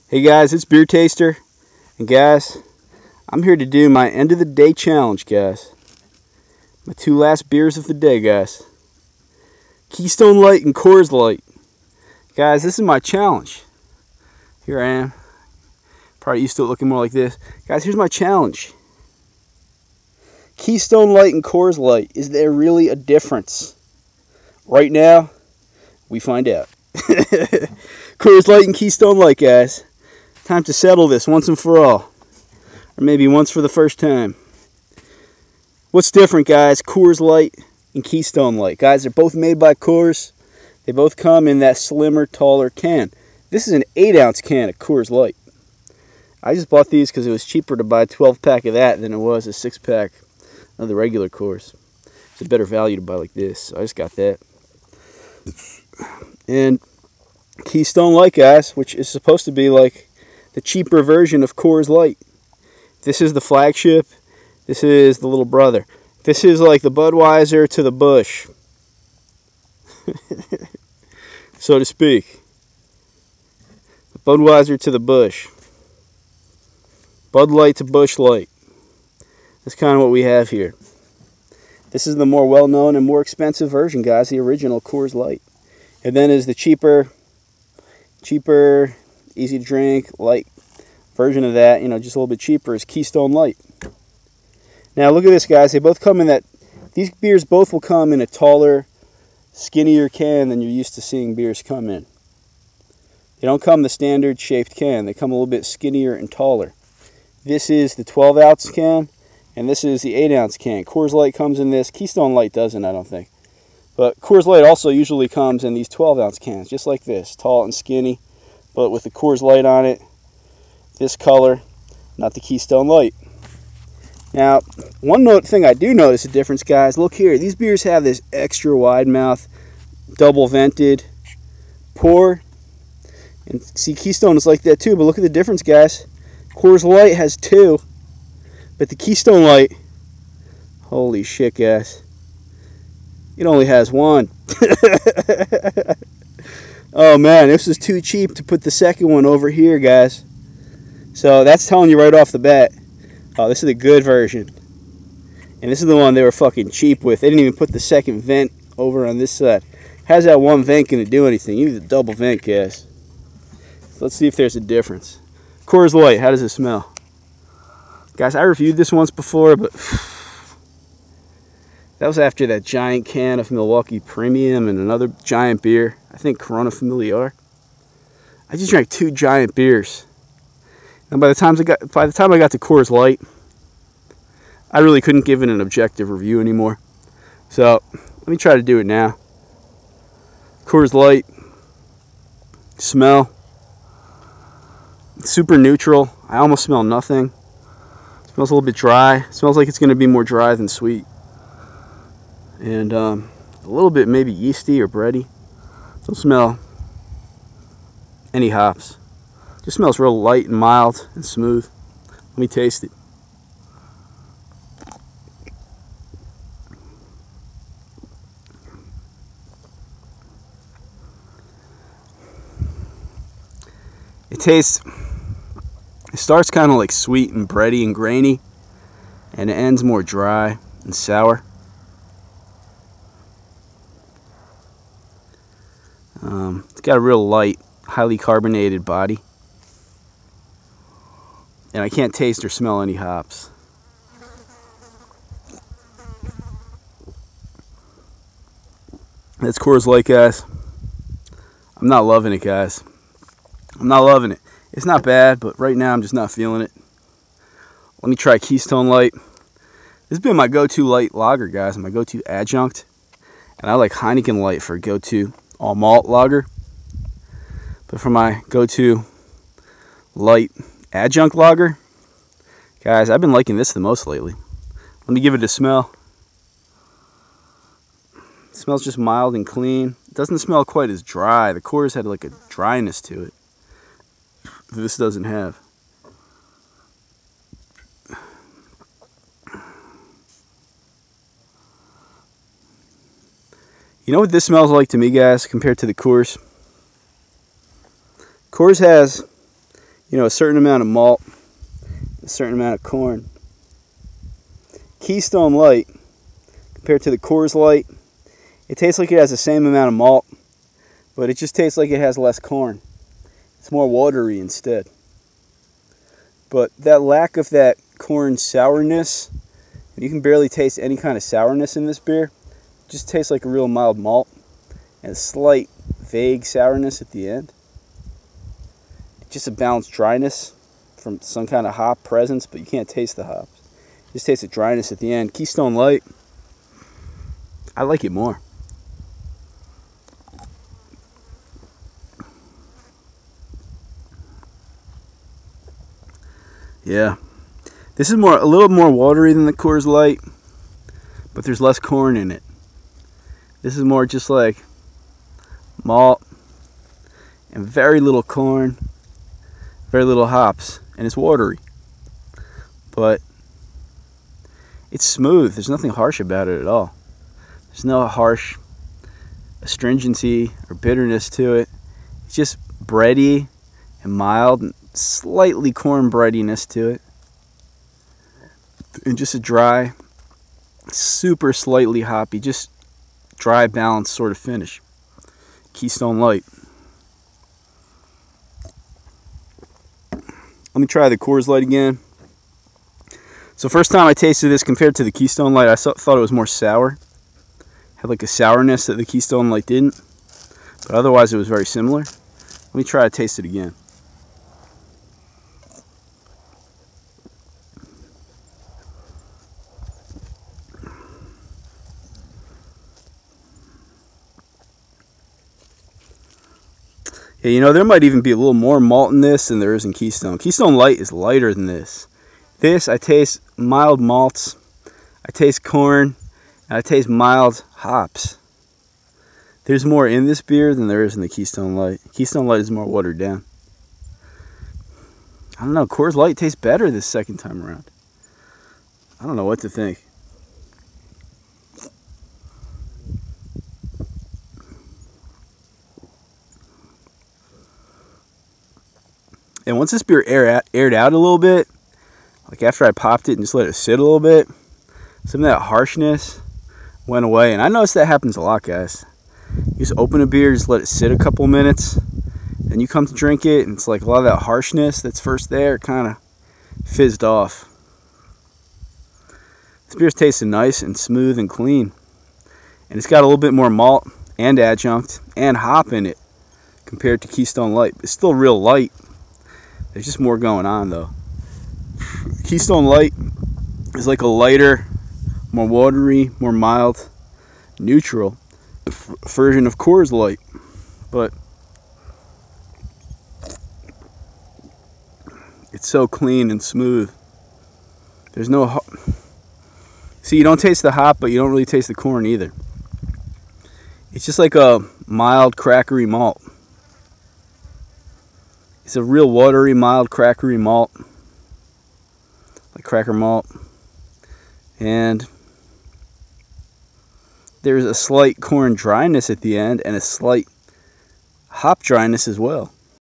Hey guys, it's Beer Taster, and guys, I'm here to do my end of the day challenge, guys. My two last beers of the day, guys. Keystone Light and Coors Light. Guys, this is my challenge. Here I am. Probably used to it looking more like this. Guys, here's my challenge. Keystone Light and Coors Light. Is there really a difference? Right now, we find out. Coors Light and Keystone Light, guys. Time to settle this once and for all. Or maybe once for the first time. What's different, guys? Coors Light and Keystone Light. Guys, they're both made by Coors. They both come in that slimmer, taller can. This is an 8-ounce can of Coors Light. I just bought these because it was cheaper to buy a 12-pack of that than it was a 6-pack of the regular Coors. It's a better value to buy like this, so I just got that. And Keystone Light, guys, which is supposed to be like the cheaper version of Coors Light. This is the flagship. This is the little brother. This is like the Budweiser to the Busch, so to speak. The Budweiser to the Busch. Bud Light to Busch Light. That's kind of what we have here. This is the more well-known and more expensive version, guys, the original Coors Light. And then is the cheaper, easy to drink, light version of that, you know, just a little bit cheaper, is Keystone Light. Now look at this, guys. They both come in that, these beers both will come in a taller, skinnier can than you're used to seeing beers come in. They don't come the standard shaped can. They come a little bit skinnier and taller. This is the 12-ounce can, and this is the 8-ounce can. Coors Light comes in this. Keystone Light doesn't, I don't think. But Coors Light also usually comes in these 12-ounce cans, just like this, tall and skinny, but with the Coors Light on it, this color, not the Keystone Light. Now, one thing I do notice a difference, guys, look here. These beers have this extra wide mouth, double vented pour. And see, Keystone is like that too, but look at the difference, guys. Coors Light has two, but the Keystone Light, holy shit, guys, it only has one. Oh man, this is too cheap to put the second one over here, guys. So that's telling you right off the bat. Oh, this is the good version. And this is the one they were fucking cheap with. They didn't even put the second vent over on this side. How's that one vent going to do anything? You need a double vent, guys. So let's see if there's a difference. Coors Light, how does it smell? Guys, I reviewed this once before, but that was after that giant can of Milwaukee Premium and another giant beer. I think Corona Familiar. I just drank 2 giant beers. And by the time I got to Coors Light, I really couldn't give it an objective review anymore. So, let me try to do it now. Coors Light. Smell. Super neutral. I almost smell nothing. It smells a little bit dry. It smells like it's going to be more dry than sweet. And a little bit maybe yeasty or bready. Don't smell any hops. Just smells real light and mild and smooth. Let me taste it. It starts kind of like sweet and bready and grainy, and it ends more dry and sour. It's got a real light, highly carbonated body. And I can't taste or smell any hops. That's Coors Light, guys. I'm not loving it, guys. I'm not loving it. It's not bad, but right now I'm just not feeling it. Let me try Keystone Light. This has been my go-to light lager, guys, my go-to adjunct. And I like Heineken Light for go-to all malt lager. But for my go-to light adjunct lager, guys, I've been liking this the most lately. Let me give it a smell. It smells just mild and clean. It doesn't smell quite as dry. The Coors had like a dryness to it that this doesn't have. You know what this smells like to me, guys, compared to the Coors? Coors has, you know, a certain amount of malt, a certain amount of corn. Keystone Light, compared to the Coors Light, it tastes like it has the same amount of malt, but it just tastes like it has less corn. It's more watery instead. But that lack of that corn sourness, you can barely taste any kind of sourness in this beer. It just tastes like a real mild malt and a slight vague sourness at the end. Just a balanced dryness from some kind of hop presence, but you can't taste the hops. You just taste the dryness at the end. Keystone Light, I like it more. Yeah, this is a little more watery than the Coors Light, but there's less corn in it. This is more just like malt and very little corn, very little hops, and it's watery. But it's smooth. There's nothing harsh about it at all. There's no harsh astringency or bitterness to it. It's just bready and mild and slightly corn breadiness to it. And just a dry, super slightly hoppy, just dry, balanced sort of finish. Keystone Light. Let me try the Coors Light again. So first time I tasted this compared to the Keystone Light, I thought it was more sour. Had like a sourness that the Keystone Light didn't. But otherwise it was very similar. Let me try to taste it again. Yeah, you know, there might even be a little more malt in this than there is in Keystone. Keystone Light is lighter than this. This, I taste mild malts, I taste corn, and I taste mild hops. There's more in this beer than there is in the Keystone Light. Keystone Light is more watered down. I don't know, Coors Light tastes better this second time around. I don't know what to think. And once this beer aired out a little bit, like after I popped it and just let it sit a little bit, some of that harshness went away. And I noticed that happens a lot, guys. You just open a beer, just let it sit a couple minutes, then you come to drink it, and it's like a lot of that harshness that's first there kind of fizzed off. This beer's tasting nice and smooth and clean. And it's got a little bit more malt and adjunct and hop in it compared to Keystone Light. It's still real light. There's just more going on though. Keystone Light is like a lighter, more watery, more mild, neutral version of Coors Light. But it's so clean and smooth. There's no see, you don't taste the hop, but you don't really taste the corn either. It's just like a mild, crackery malt. It's a real watery, mild, crackery malt. Like cracker malt. And there's a slight corn dryness at the end and a slight hop dryness as well.